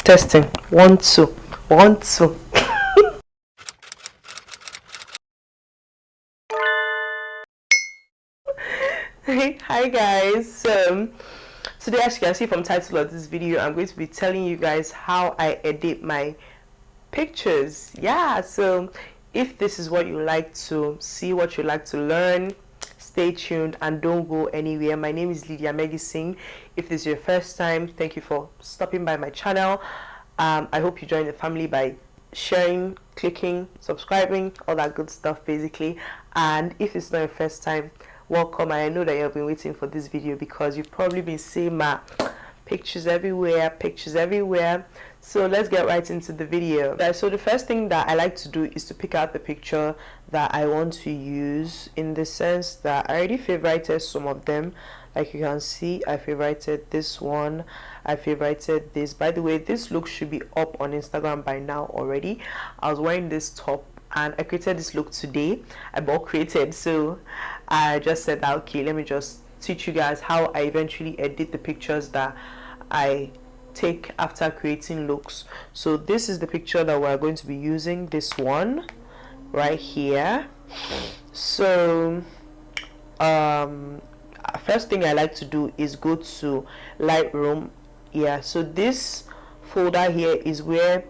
Testing. 1 2 1 2. Hi guys. Today, as you can see from the title of this video, I'm going to be telling you guys how I edit my pictures. Yeah, so if this is what you like to see, what you like to learn, stay tuned and don't go anywhere. My name is LYDIA Meggie. If this is your first time, thank you for stopping by my channel. I hope you join the family by sharing, clicking, subscribing, all that good stuff basically. And if it's not your first time, welcome. I know that you've been waiting for this video because you've probably been seeing my pictures everywhere. So let's get right into the video. So the first thing that I like to do is to pick out the picture that I want to use, in the sense that I already favorited some of them. Like you can see, I favorited this one, I favorited this. By the way, this look should be up on Instagram by now already. I was wearing this top and I created this look today. I bought created, so I just said that, okay, let me just teach you guys how I eventually edit the pictures that I take after creating looks. So this is the picture that we're going to be using, this one right here. So first thing I like to do is go to Lightroom. Yeah, so this folder here is where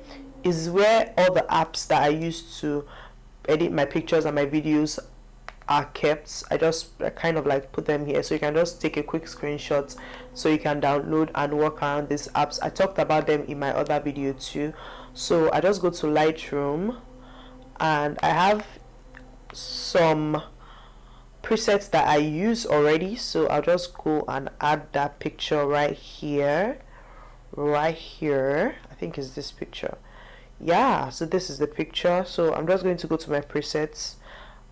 all the apps that I use to edit my pictures and my videos are kept. I just kind of like put them here, so you can just take a quick screenshot so you can download and work around these apps. I talked about them in my other video too. So I just go to Lightroom and I have some presets that I use already, so I'll just go and add that picture right here. I think it's this picture. Yeah, so this is the picture. So I'm just going to go to my presets.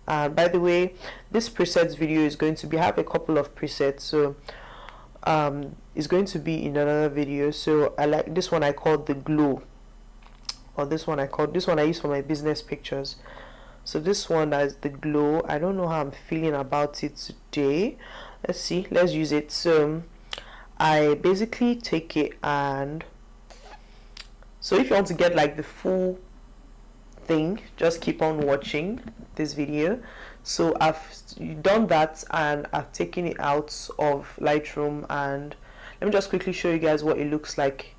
By the way, this presets video is going to be, I have a couple of presets, so it's going to be in another video. So I like this one, I called the glow, or this one I use for my business pictures. So this one is the glow. I don't know how I'm feeling about it today. Let's see, let's use it. So I basically take it, and so if you want to get like the full thing, just keep on watching this video. So I've done that and I've taken it out of Lightroom, and let me just quickly show you guys what it looks like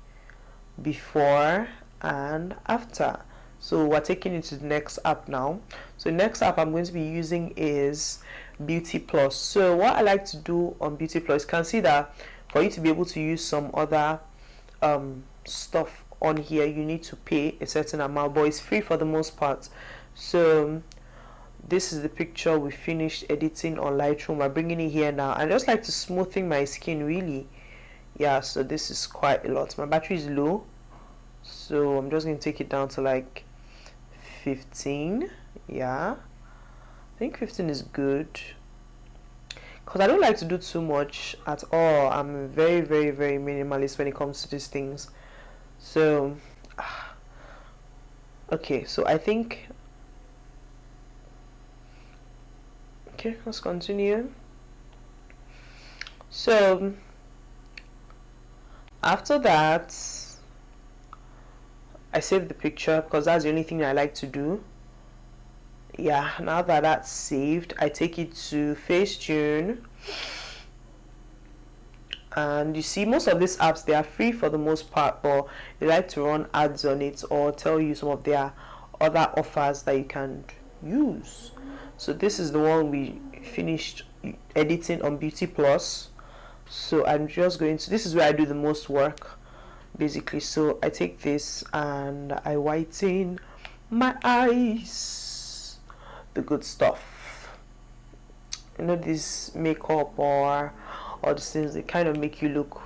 before and after. So we're taking it to the next app now. So the next app I'm going to be using is Beauty Plus. So what I like to do on Beauty Plus, you can see that for you to be able to use some other stuff on here, you need to pay a certain amount, but it's free for the most part. So this is the picture we finished editing on Lightroom. I'm bringing it here now. I just like to smoothing my skin really. Yeah, so this is quite a lot. My battery is low, so I'm just going to take it down to like 15. Yeah, I think 15 is good because I don't like to do too much at all. I'm very minimalist when it comes to these things. So okay, so I think, okay, let's continue. So after that, I save the picture because that's the only thing I like to do. Yeah, now that that's saved, I take it to Facetune. And you see, most of these apps, they are free for the most part, but they like to run ads on it or tell you some of their other offers that you can use. So this is the one we finished editing on Beauty Plus. So I'm just going to, this is where I do the most work basically. So I take this and I whiten my eyes, the good stuff. You know, this makeup or these things, they kind of make you look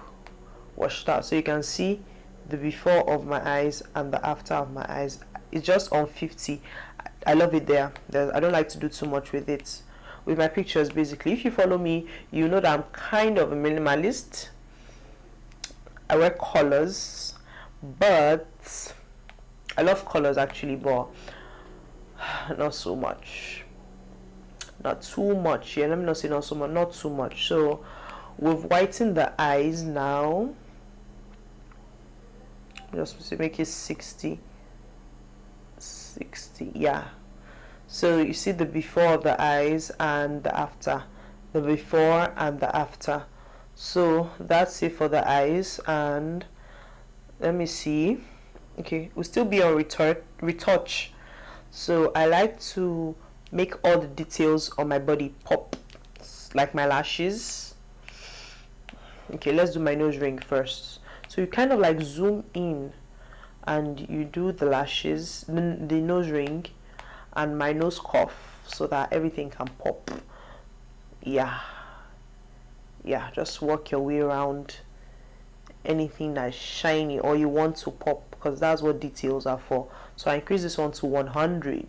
washed out. So you can see the before of my eyes and the after of my eyes. It's just on 50. I love it there. I don't like to do too much with it, with my pictures basically. If you follow me, you know that I'm kind of a minimalist. I wear colors, but I love colors actually, but not so much, not too much. Yeah, let me not say not so much, not too much. So we've whitened the eyes now. just make it 60, yeah. So you see the before the eyes and the after, the before and the after. So that's it for the eyes. And let me see, okay, we'll still be on retouch. So I like to make all the details on my body pop, like my lashes. Okay, let's do my nose ring first. So you kind of like zoom in and you do the lashes, the nose ring and my nose cuff, so that everything can pop. Yeah, just work your way around anything that's shiny or you want to pop, because that's what details are for. So I increase this one to 100.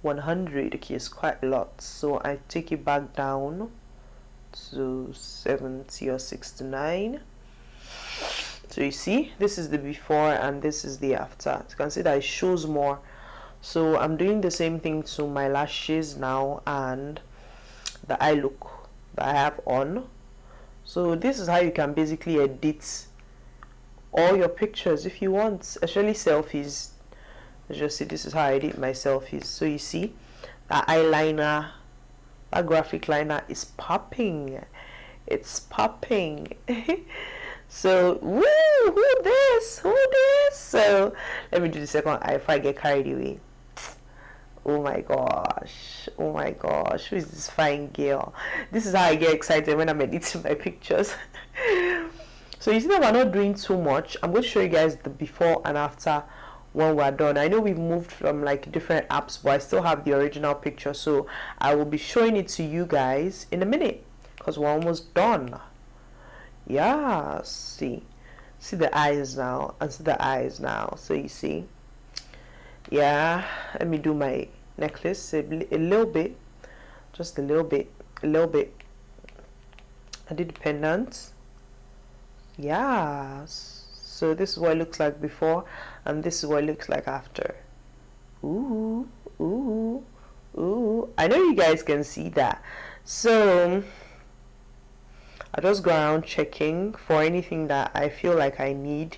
Okay, it's quite a lot, so I take it back down to 70 or 69. So you see, this is the before and this is the after. You can see that it shows more. So I'm doing the same thing to my lashes now and the eye look that I have on. So this is how you can basically edit all your pictures if you want, especially selfies. Let's just see, this is how I edit my selfies. So you see that eyeliner, that graphic liner is popping. It's popping. So woo, who this? So let me do the second eye before I get carried away. Oh my gosh, who is this fine girl? This is how I get excited when I'm editing my pictures. So you see that we're not doing too much. I'm going to show you guys the before and after when we're done. I know we've moved from like different apps, but I still have the original picture, so I will be showing it to you guys in a minute because we're almost done. Yeah, see the eyes now and see the eyes now. So you see, yeah, let me do my necklace a little bit, just a little bit. I did the pendant. Yeah, so this is what it looks like before and this is what it looks like after. Ooh, I know you guys can see that. So I just go around checking for anything that I feel like I need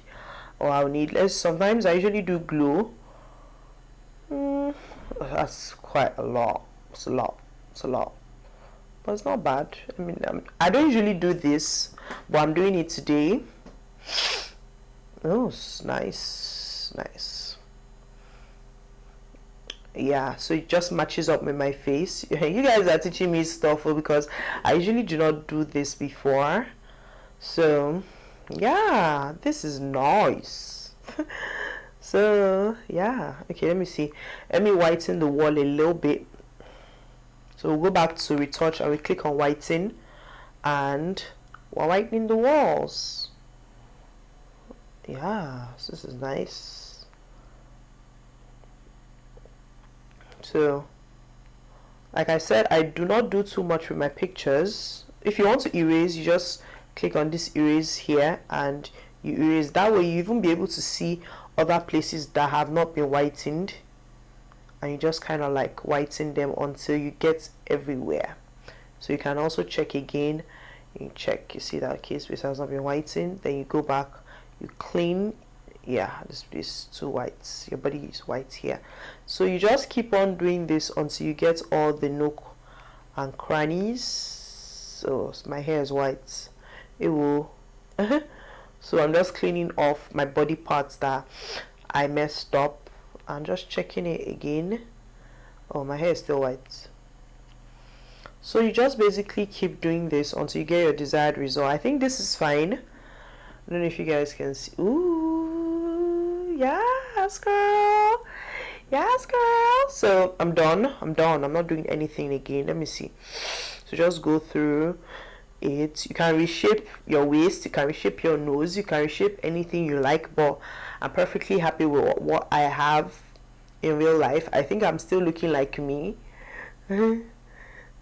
or I'll need less. Sometimes I usually do glue. That's quite a lot. It's a lot, but it's not bad. I mean, I don't usually do this, but I'm doing it today. Oh, it's nice. Yeah, so it just matches up with my face. You guys are teaching me stuff because I usually do not do this before. So yeah, this is nice. So yeah, okay, let me see, let me whiten the wall a little bit. So we'll go back to retouch and we click on whiten and we're whitening the walls. Yeah, so this is nice. So like I said, I do not do too much with my pictures. If you want to erase, you just click on this erase here and you erase. That way you even be able to see other places that have not been whitened, and you just kind of like whiten them until you get everywhere. So you can also check again. You check, you see that okay, space has not been whitened, then you go back, you clean. Yeah, this is too white, your body is white here. So you just keep on doing this until you get all the nook and crannies. So my hair is white, it will so I'm just cleaning off my body parts that I messed up and just checking it again. Oh, my hair is still white. So you just basically keep doing this until you get your desired result. I think this is fine. I don't know if you guys can see. Ooh, yes girl, so I'm done. I'm not doing anything again. Let me see. So just go through it. You can reshape your waist, you can reshape your nose, you can reshape anything you like, but I'm perfectly happy with what I have in real life. I think I'm still looking like me.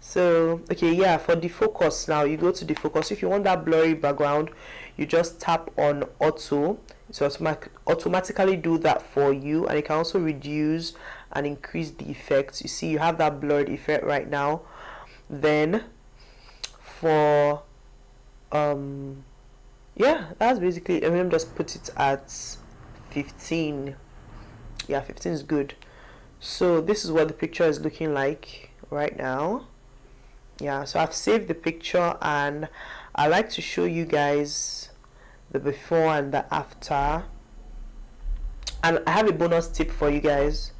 So okay, yeah, for the focus now, you go to the focus. If you want that blurry background, you just tap on auto, so automatically do that for you, and you can also reduce and increase the effects. You see you have that blurred effect right now. Then for yeah, that's basically, let me just put it at 15. Yeah, 15 is good. So this is what the picture is looking like right now. Yeah, so I've saved the picture, and I like to show you guys the before and the after. And I have a bonus tip for you guys.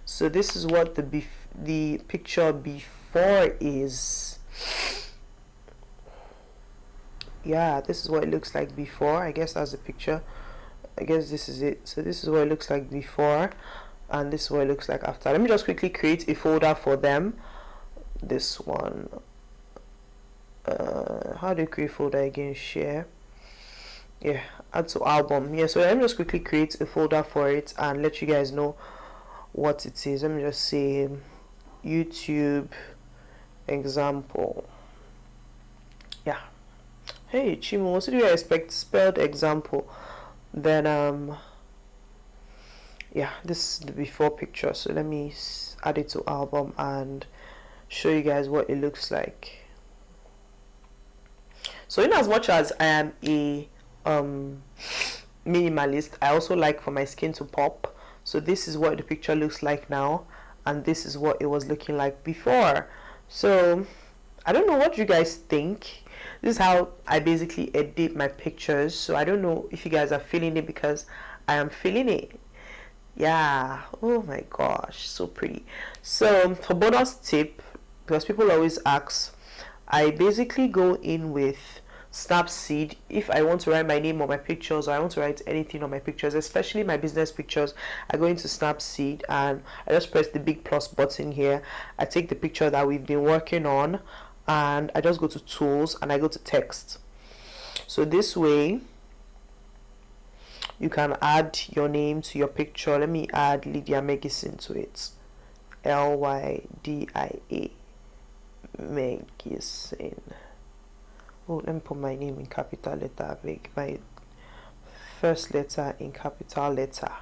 So this is what the picture before is. Yeah, this is what it looks like before. I guess that's the picture. I guess this is it. So this is what it looks like before, and this is what it looks like after. Let me just quickly create a folder for them. This one, how do you create folder again? Share, yeah, add to album. Yeah, so let me just quickly create a folder for it and let you guys know what it is. Let me just say YouTube example. Yeah, hey Chimo, what do you expect? Spelled example. Then yeah, this is the before picture. So let me add it to album and show you guys what it looks like. So in as much as I am a minimalist, I also like for my skin to pop. So this is what the picture looks like now, and this is what it was looking like before. So I don't know what you guys think. This is how I basically edit my pictures. So I don't know if you guys are feeling it, because I am feeling it. Yeah, oh my gosh, so pretty. So for bonus tip, because people always ask, I basically go in with Snapseed if I want to write my name on my pictures, or I want to write anything on my pictures, especially my business pictures. I go into Snapseed and I just press the big plus button here. I take the picture that we've been working on, and I just go to tools and I go to text. So this way you can add your name to your picture. Let me add Lydia Meggie to it. LYDIA Meggie. Oh, let me put my name in capital letter. Make my first letter in capital letter.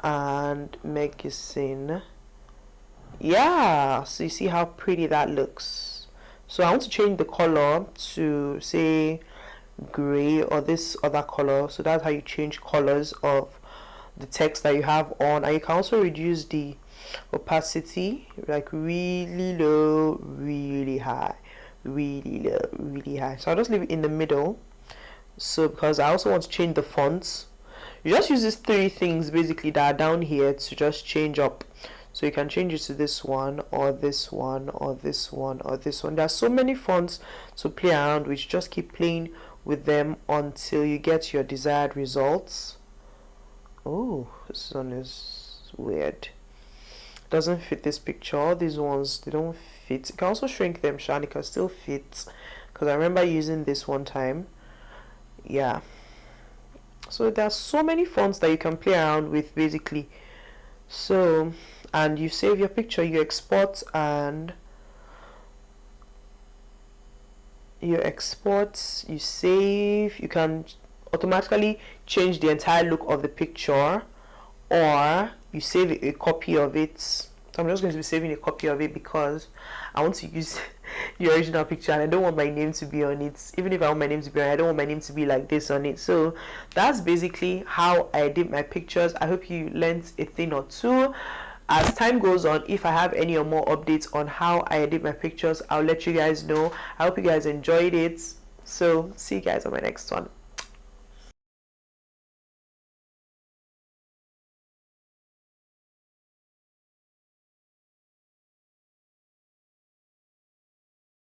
And Meggie. Yeah, so you see how pretty that looks. So I want to change the color to say gray or this other color. So that's how you change colors of the text that you have on. And you can also reduce the opacity, like really low, really high, really low, really high. So I'll just leave it in the middle. So because I also want to change the fonts, you just use these three things basically that are down here to just change up. So you can change it to this one, or this one, or this one, or this one. There's so many fonts to play around with. Just keep playing with them until you get your desired results. Oh, this one is weird. Doesn't fit this picture. All these ones, they don't fit. You can also shrink them, Sean. It can still fit, because I remember using this one time. Yeah. So there's so many fonts that you can play around with basically. So, and you save your picture, you export, and you save. You can automatically change the entire look of the picture, or you save a copy of it. So I'm just going to be saving a copy of it because I want to use the original picture, and I don't want my name to be on it. Even if I want my name to be on it, I don't want my name to be like this on it. So that's basically how I edit my pictures. I hope you learned a thing or two. As time goes on, if I have any or more updates on how I edit my pictures, I'll let you guys know. I hope you guys enjoyed it. So see you guys on my next one.